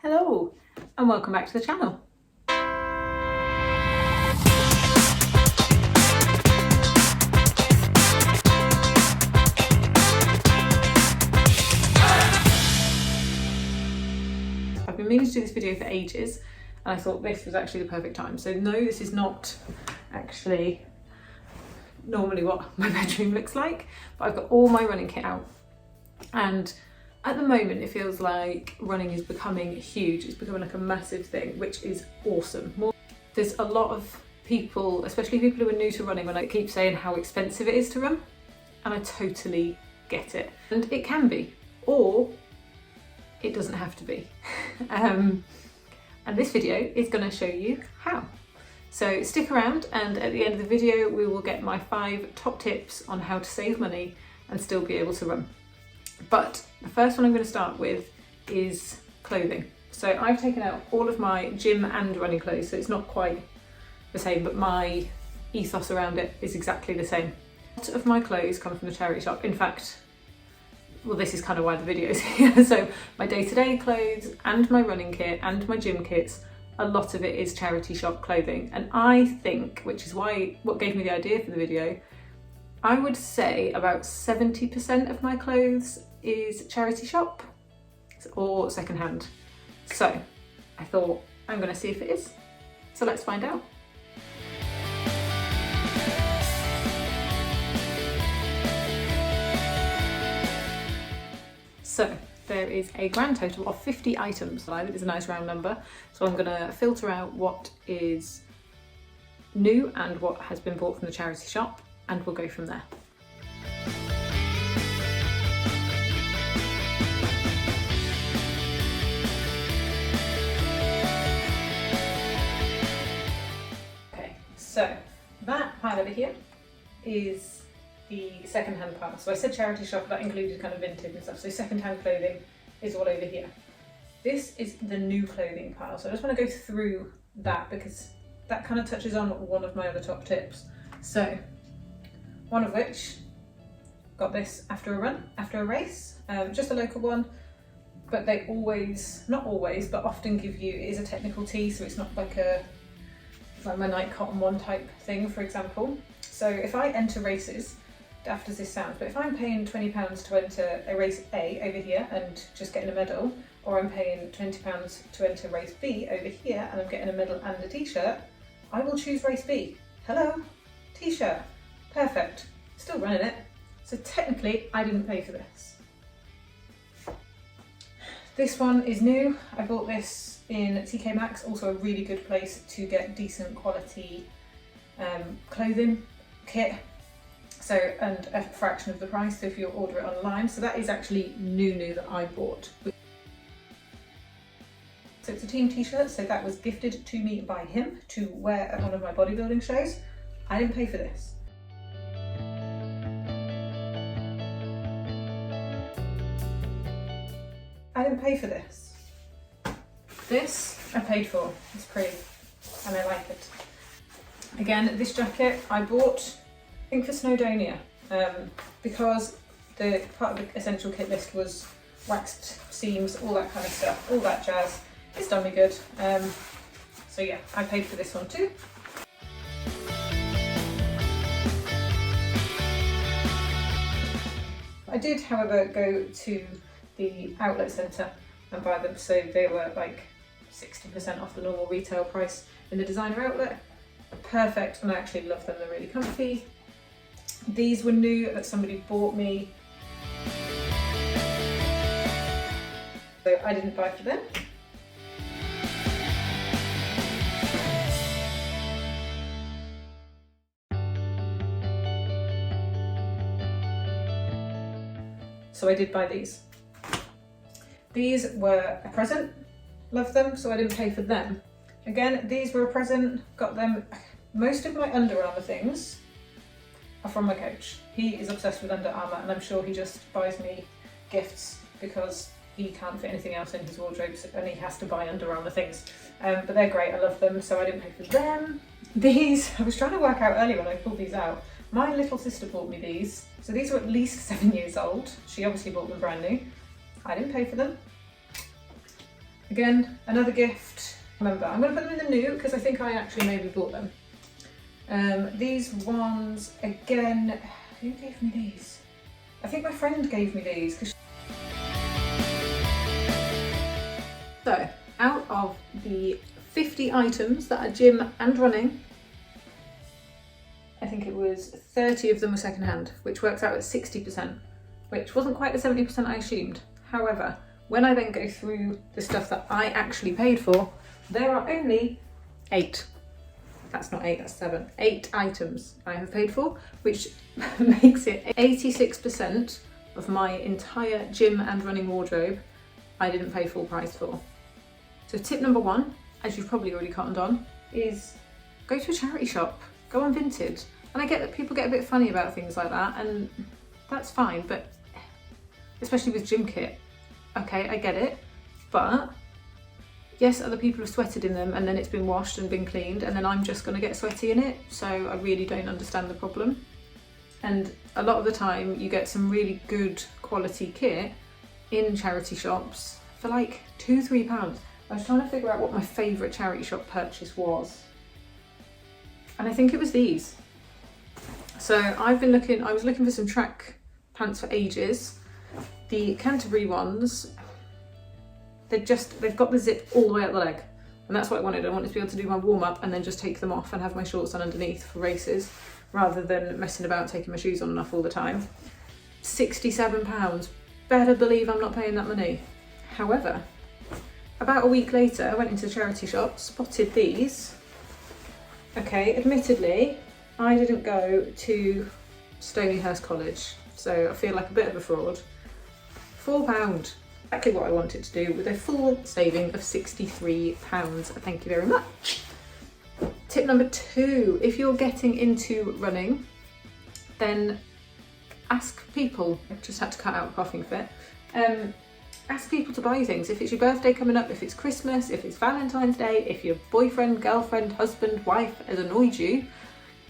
Hello and welcome back to the channel. I've been meaning to do this video for ages and I thought this was actually the perfect time. So no, this is not actually normally what my bedroom looks like, but I've got all my running kit out, and at the moment it feels like running is becoming huge. It's becoming like a massive thing, which is awesome. There's a lot of people, especially people who are new to running, when I keep saying how expensive it is to run, and I totally get it. And it can be, or it doesn't have to be. And this video is going to show you how. So stick around, and at the end of the video we will get my 5 top tips on how to save money and still be able to run. But the first one I'm going to start with is clothing. So I've taken out all of my gym and running clothes, so it's not quite the same, but my ethos around it is exactly the same. A lot of my clothes come from the charity shop. In fact, well, this is kind of why the video is here. So my day-to-day clothes and my running kit and my gym kits, a lot of it is charity shop clothing. And I think, which is what gave me the idea for the video, I would say about 70% of my clothes is charity shop or secondhand. So I thought I'm going to see if it is. So let's find out. So there is a grand total of 50 items. It is a nice round number. So I'm going to filter out what is new and what has been bought from the charity shop, and we'll go from there. Okay, so that pile over here is the second-hand pile. So I said charity shop, that included kind of vintage and stuff. So second-hand clothing is all over here. This is the new clothing pile. So I just want to go through that because that kind of touches on one of my other top tips. So one of which, got this after a run, after a race, just a local one, but they always, not always, but often give you, it is a technical tee, so it's not like my night cotton one type thing, for example. So if I enter races, daft as this sounds, but if I'm paying £20 to enter a race A over here and just getting a medal, or I'm paying £20 to enter race B over here and I'm getting a medal and a t-shirt, I will choose race B. Hello, t-shirt. Perfect, still running it. So technically I didn't pay for this. This one is new. I bought this in TK Maxx, also a really good place to get decent quality clothing, kit. So, and a fraction of the price, so if you order it online. So that is actually new that I bought. So it's a team t-shirt, so that was gifted to me by him to wear at one of my bodybuilding shows. I didn't pay for this. I didn't pay for this. This I paid for. It's pretty and I like it. Again, this jacket I bought, I think for Snowdonia, because the part of the essential kit list was waxed seams, all that kind of stuff, all that jazz. It's done me good. So yeah, I paid for this one too. I did, however, go to the outlet centre and buy them, so they were like 60% off the normal retail price in the designer outlet. Perfect, and I actually love them, they're really comfy. These were new that somebody bought me, so I didn't buy for them. So I did buy these. These were a present, love them, so I didn't pay for them. Again, these were a present, got them. Most of my Under Armour things are from my coach. He is obsessed with Under Armour, and I'm sure he just buys me gifts because he can't fit anything else in his wardrobe and he has to buy Under Armour things. But they're great, I love them, so I didn't pay for them. These, I was trying to work out earlier when I pulled these out. My little sister bought me these. So these were at least 7 years old. She obviously bought them brand new. I didn't pay for them. Again, another gift. Remember, I'm going to put them in the new because I think I actually maybe bought them. These ones, again, who gave me these? I think my friend gave me these. So, out of the 50 items that are gym and running, I think it was 30 of them were secondhand, which works out at 60%, which wasn't quite the 70% I assumed. However, when I then go through the stuff that I actually paid for, there are only 8. That's not 8, that's 7. 8 items I have paid for, which makes it 86% of my entire gym and running wardrobe I didn't pay full price for. So tip number 1, as you've probably already cottoned on, is go to a charity shop, go on Vinted. And I get that people get a bit funny about things like that, and that's fine, but especially with gym kit, okay, I get it, but yes, other people have sweated in them and then it's been washed and been cleaned and then I'm just going to get sweaty in it, so I really don't understand the problem. And a lot of the time you get some really good quality kit in charity shops for like £2-3. I was trying to figure out what my favourite charity shop purchase was, and I think it was these. So I was looking for some track pants for ages. The Canterbury ones, they've got the zip all the way up the leg, and that's what I wanted. I wanted to be able to do my warm up and then just take them off and have my shorts on underneath for races, rather than messing about taking my shoes on and off all the time. £67, better believe I'm not paying that money. However, about a week later I went into the charity shop, spotted these. Okay, admittedly, I didn't go to Stonyhurst College, so I feel like a bit of a fraud. £4, exactly what I wanted to do, with a full saving of £63. Thank you very much. Tip number 2, if you're getting into running, then ask people. I just had to cut out a coughing fit. Ask people to buy things. If it's your birthday coming up, if it's Christmas, if it's Valentine's Day, if your boyfriend, girlfriend, husband, wife has annoyed you,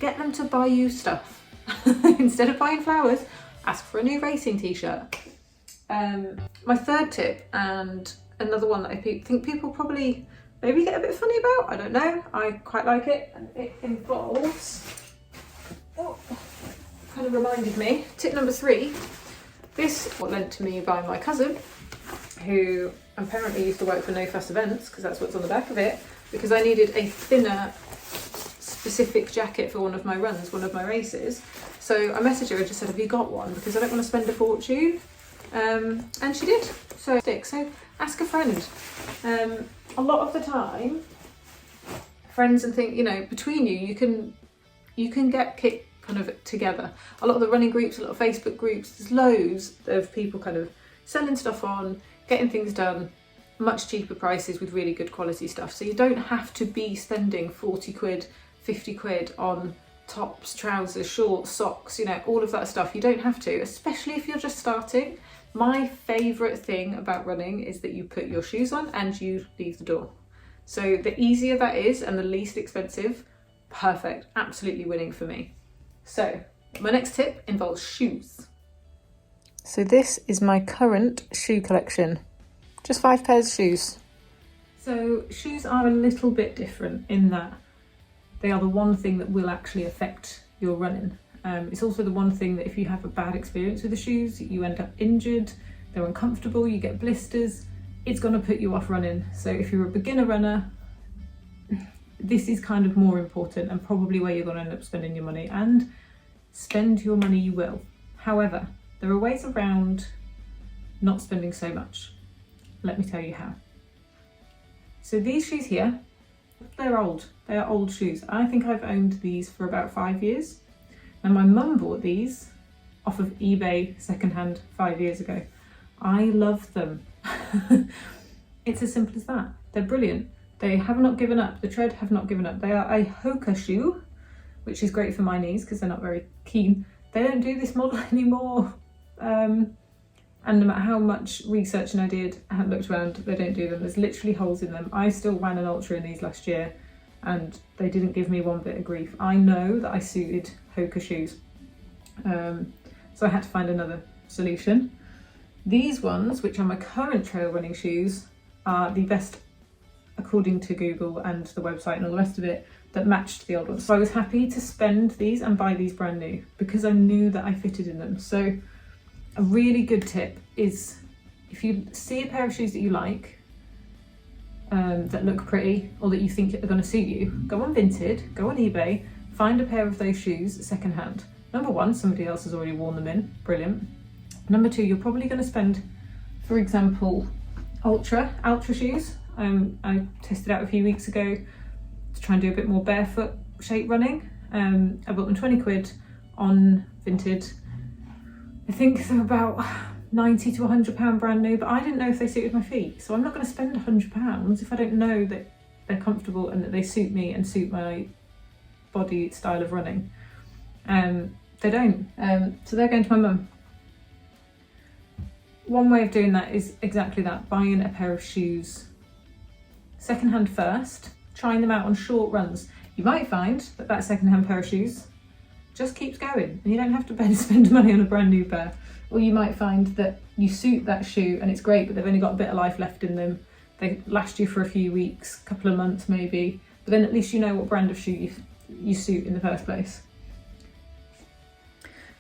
get them to buy you stuff. Instead of buying flowers, ask for a new racing t-shirt. My third tip, and another one that I think people probably maybe get a bit funny about, I don't know, I quite like it, and it involves, kind of reminded me, tip number 3, this was lent to me by my cousin, who apparently used to work for No Fuss Events, because that's what's on the back of it, because I needed a thinner specific jacket for one of my runs, one of my races. So I messaged her and just said, have you got one? Because I don't want to spend a fortune. And she did. So ask a friend. A lot of the time, friends and things, you know, between you can get kit kind of together. A lot of the running groups, a lot of Facebook groups, there's loads of people kind of selling stuff on, getting things done, much cheaper prices with really good quality stuff. So you don't have to be spending 40 quid, 50 quid on tops, trousers, shorts, socks, you know, all of that stuff. You don't have to, especially if you're just starting. My favourite thing about running is that you put your shoes on and you leave the door. So the easier that is and the least expensive, perfect, absolutely winning for me. So my next tip involves shoes. So this is my current shoe collection, just 5 pairs of shoes. So shoes are a little bit different in that they are the one thing that will actually affect your running. It's also the one thing that if you have a bad experience with the shoes, you end up injured, they're uncomfortable, you get blisters, it's going to put you off running. So if you're a beginner runner, this is kind of more important and probably where you're going to end up spending your money, and spend your money you will. However, there are ways around not spending so much. Let me tell you how. So these shoes here, they're old. They are old shoes. I think I've owned these for about 5 years. And my mum bought these off of eBay secondhand 5 years ago. I love them. It's as simple as that. They're brilliant. They have not given up. The tread have not given up. They are a Hoka shoe, which is great for my knees because they're not very keen. They don't do this model anymore. And no matter how much researching I did, I haven't looked around, they don't do them. There's literally holes in them. I still ran an ultra in these last year and they didn't give me one bit of grief. I know that I suited Hoka shoes. So I had to find another solution. These ones, which are my current trail running shoes, are the best, according to Google and the website and all the rest of it, that matched the old ones. So I was happy to spend these and buy these brand new because I knew that I fitted in them. So a really good tip is, if you see a pair of shoes that you like, that look pretty or that you think are going to suit you, go on Vinted, go on eBay, find a pair of those shoes second hand. Number one, somebody else has already worn them in, brilliant. Number two, you're probably going to spend, for example, Ultra shoes. I tested out a few weeks ago to try and do a bit more barefoot shape running. I bought them 20 quid on Vinted. I think they're about 90 to £100 brand new, but I didn't know if they suited my feet. So I'm not going to spend £100 if I don't know that they're comfortable and that they suit me and suit my body style of running. They don't. So they're going to my mum. One way of doing that is exactly that, buying a pair of shoes secondhand first, trying them out on short runs. You might find that that secondhand pair of shoes just keeps going and you don't have to spend money on a brand new pair. Or you might find that you suit that shoe and it's great, but they've only got a bit of life left in them. They last you for a few weeks, couple of months maybe, but then at least you know what brand of shoe you suit in the first place.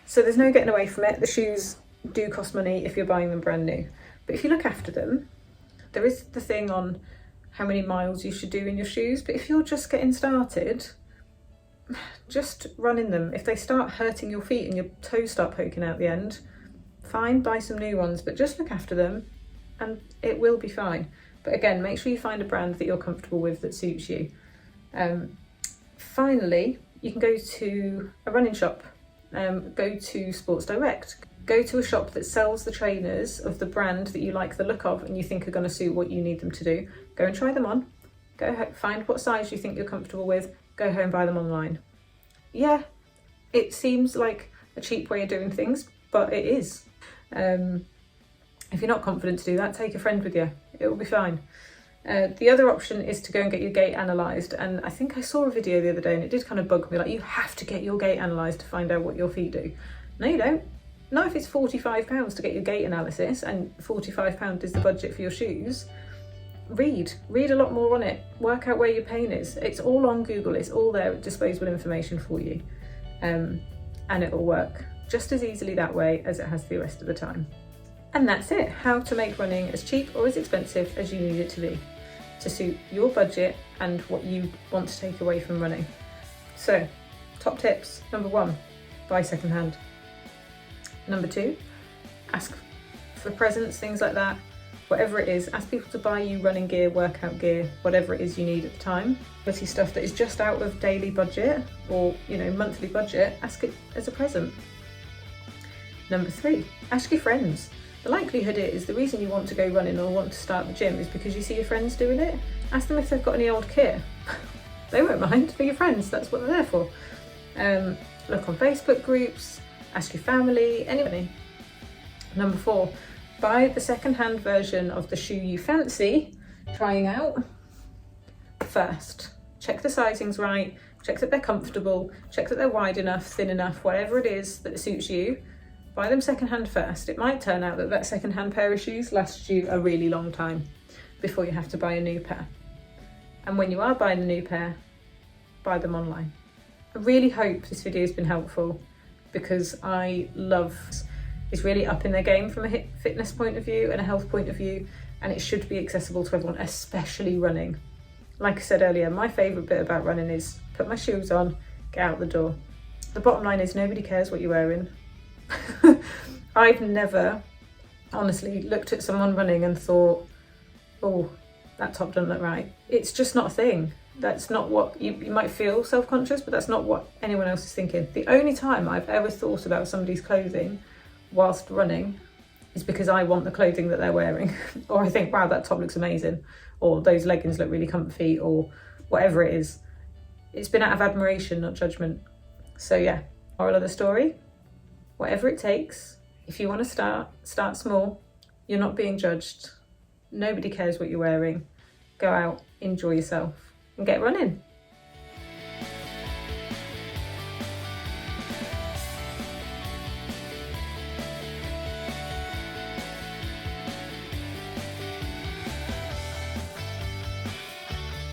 So there's no getting away from it. The shoes do cost money if you're buying them brand new. But if you look after them, there is the thing on how many miles you should do in your shoes, but if you're just getting started, just run in them. If they start hurting your feet and your toes start poking out the end, fine, buy some new ones, but just look after them and it will be fine. But again, make sure you find a brand that you're comfortable with that suits you. Finally, you can go to a running shop, go to Sports Direct, go to a shop that sells the trainers of the brand that you like the look of and you think are going to suit what you need them to do. Go and try them on, find what size you think you're comfortable with, go home, buy them online. Yeah, it seems like a cheap way of doing things, but it is. If you're not confident to do that, take a friend with you, it will be fine. The other option is to go and get your gait analysed, and I think I saw a video the other day and it did kind of bug me, like, you have to get your gait analysed to find out what your feet do. No, you don't. Not if it's £45 to get your gait analysis and £45 is the budget for your shoes. Read a lot more on it, work out where your pain is. It's all on Google, it's all there, disposable information for you, and it will work just as easily that way as it has the rest of the time. And that's it, how to make running as cheap or as expensive as you need it to be, to suit your budget and what you want to take away from running. So, top tips. Number one, buy secondhand. Number two, ask for presents, things like that. Whatever it is, ask people to buy you running gear, workout gear, whatever it is you need at the time. Quality stuff that is just out of daily budget or, monthly budget, ask it as a present. Number three, ask your friends. The likelihood is the reason you want to go running or want to start the gym is because you see your friends doing it. Ask them if they've got any old kit. They won't mind, they're your friends, that's what they're there for. Look on Facebook groups, ask your family, anybody. Number four, buy the second-hand version of the shoe you fancy trying out first. Check the sizing's right, check that they're comfortable, check that they're wide enough, thin enough, whatever it is that suits you. Buy them second-hand first. It might turn out that second-hand pair of shoes lasts you a really long time before you have to buy a new pair. And when you are buying a new pair, buy them online. I really hope this video has been helpful because it's really up in their game from a fitness point of view and a health point of view, and it should be accessible to everyone, especially running. Like I said earlier, my favourite bit about running is put my shoes on, get out the door. The bottom line is nobody cares what you're wearing. I've never honestly looked at someone running and thought, oh, that top doesn't look right. It's just not a thing. That's not what you might feel self-conscious, but that's not what anyone else is thinking. The only time I've ever thought about somebody's clothing whilst running is because I want the clothing that they're wearing. Or I think, wow, that top looks amazing, or those leggings look really comfy, or whatever it is. It's been out of admiration, not judgment. So yeah, moral of the story, whatever it takes. If you want to start small. You're not being judged. Nobody cares what you're wearing. Go out, enjoy yourself and get running.